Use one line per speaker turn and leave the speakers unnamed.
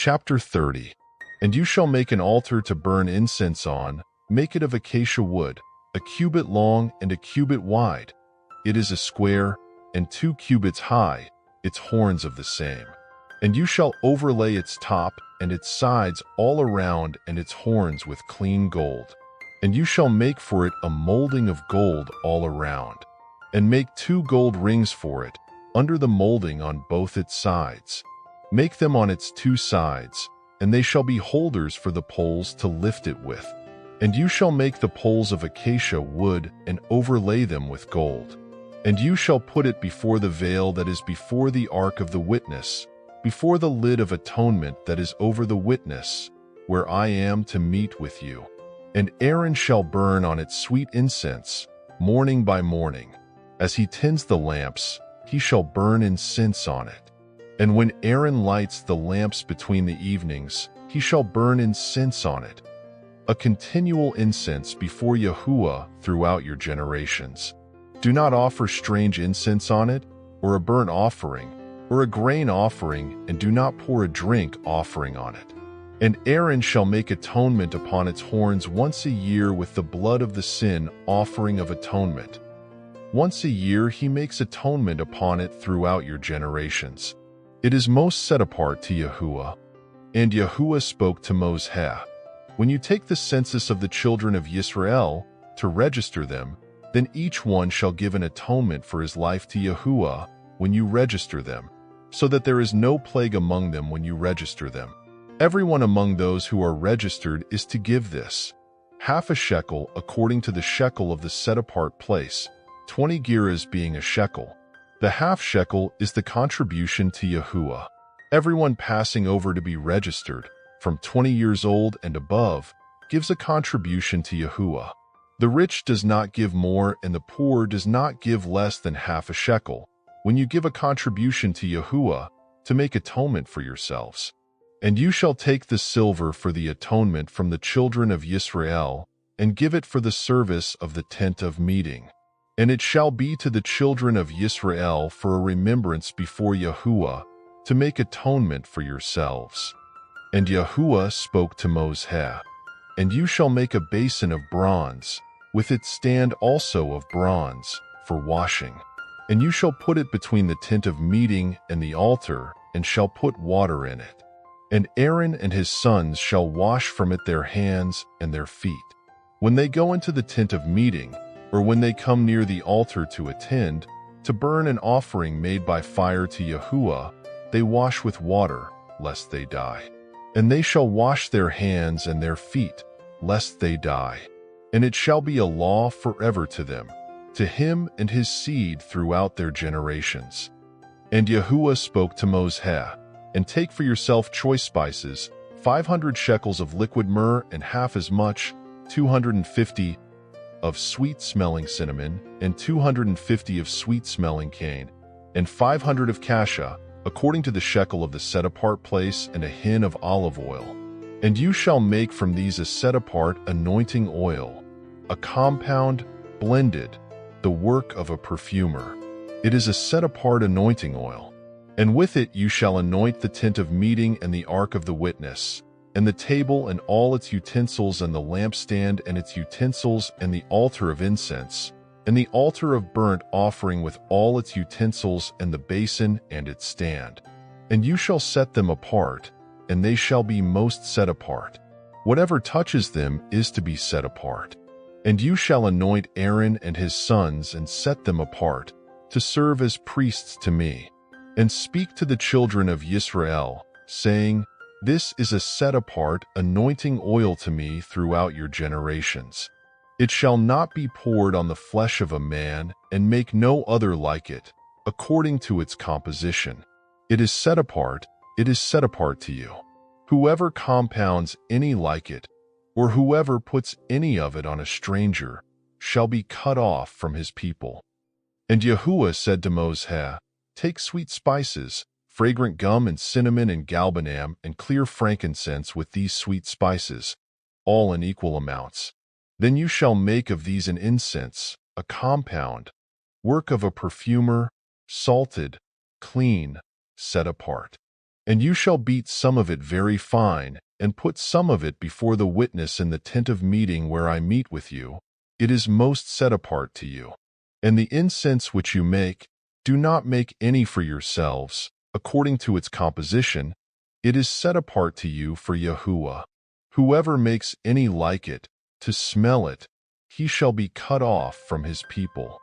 Chapter 30. And you shall make an altar to burn incense on, make it of acacia wood, a cubit long and a cubit wide. It is a square, and 2 cubits high, its horns of the same. And you shall overlay its top and its sides all around and its horns with clean gold. And you shall make for it a molding of gold all around, and make 2 gold rings for it, under the molding on both its sides. Make them on its 2 sides, and they shall be holders for the poles to lift it with. And you shall make the poles of acacia wood and overlay them with gold. And you shall put it before the veil that is before the ark of the witness, before the lid of atonement that is over the witness, where I am to meet with you. And Aaron shall burn on it sweet incense, morning by morning. As he tends the lamps, he shall burn incense on it. And when Aaron lights the lamps between the evenings, he shall burn incense on it, a continual incense before Yahuah throughout your generations. Do not offer strange incense on it, or a burnt offering, or a grain offering, and do not pour a drink offering on it. And Aaron shall make atonement upon its horns once a year with the blood of the sin offering of atonement. Once a year he makes atonement upon it throughout your generations. It is most set apart to Yahuah. And Yahuah spoke to Moses, when you take the census of the children of Israel to register them, then each one shall give an atonement for his life to Yahuah when you register them, so that there is no plague among them when you register them. Everyone among those who are registered is to give this, half a shekel according to the shekel of the set-apart place, 20 gerahs being a shekel. The half shekel is the contribution to Yahuah. Everyone passing over to be registered, from 20 years old and above, gives a contribution to Yahuah. The rich does not give more, and the poor does not give less than half a shekel, when you give a contribution to Yahuah to make atonement for yourselves. And you shall take the silver for the atonement from the children of Israel, and give it for the service of the tent of meeting. And it shall be to the children of Israel for a remembrance before Yahuah, to make atonement for yourselves. And Yahuah spoke to Moses, and you shall make a basin of bronze, with its stand also of bronze, for washing. And you shall put it between the tent of meeting and the altar, and shall put water in it. And Aaron and his sons shall wash from it their hands and their feet. When they go into the tent of meeting, or when they come near the altar to attend, to burn an offering made by fire to Yahuah, they wash with water, lest they die. And they shall wash their hands and their feet, lest they die. And it shall be a law forever to them, to him and his seed throughout their generations. And Yahuah spoke to Moses, and take for yourself choice spices, 500 shekels of liquid myrrh, and half as much, 250 of sweet-smelling cinnamon, and 250 of sweet-smelling cane, and 500 of cassia, according to the shekel of the set-apart place, and a hin of olive oil. And you shall make from these a set-apart anointing oil, a compound, blended, the work of a perfumer. It is a set-apart anointing oil. And with it you shall anoint the tent of meeting and the ark of the witness, and the table and all its utensils, and the lampstand and its utensils, and the altar of incense, and the altar of burnt offering with all its utensils, and the basin and its stand. And you shall set them apart, and they shall be most set apart. Whatever touches them is to be set apart. And you shall anoint Aaron and his sons and set them apart, to serve as priests to me. And speak to the children of Israel, saying, This is a set-apart anointing oil to me throughout your generations. It shall not be poured on the flesh of a man, and make no other like it, according to its composition. It is set apart to you. Whoever compounds any like it, or whoever puts any of it on a stranger, shall be cut off from his people. And Yahuah said to Moses, Take sweet spices, fragrant gum and cinnamon and galbanum and clear frankincense with these sweet spices, all in equal amounts. Then you shall make of these an incense, a compound, work of a perfumer, salted, clean, set apart. And you shall beat some of it very fine, and put some of it before the witness in the tent of meeting where I meet with you. It is most set apart to you. And the incense which you make, do not make any for yourselves, according to its composition. It is set apart to you for Yahuah. Whoever makes any like it, to smell it, he shall be cut off from his people.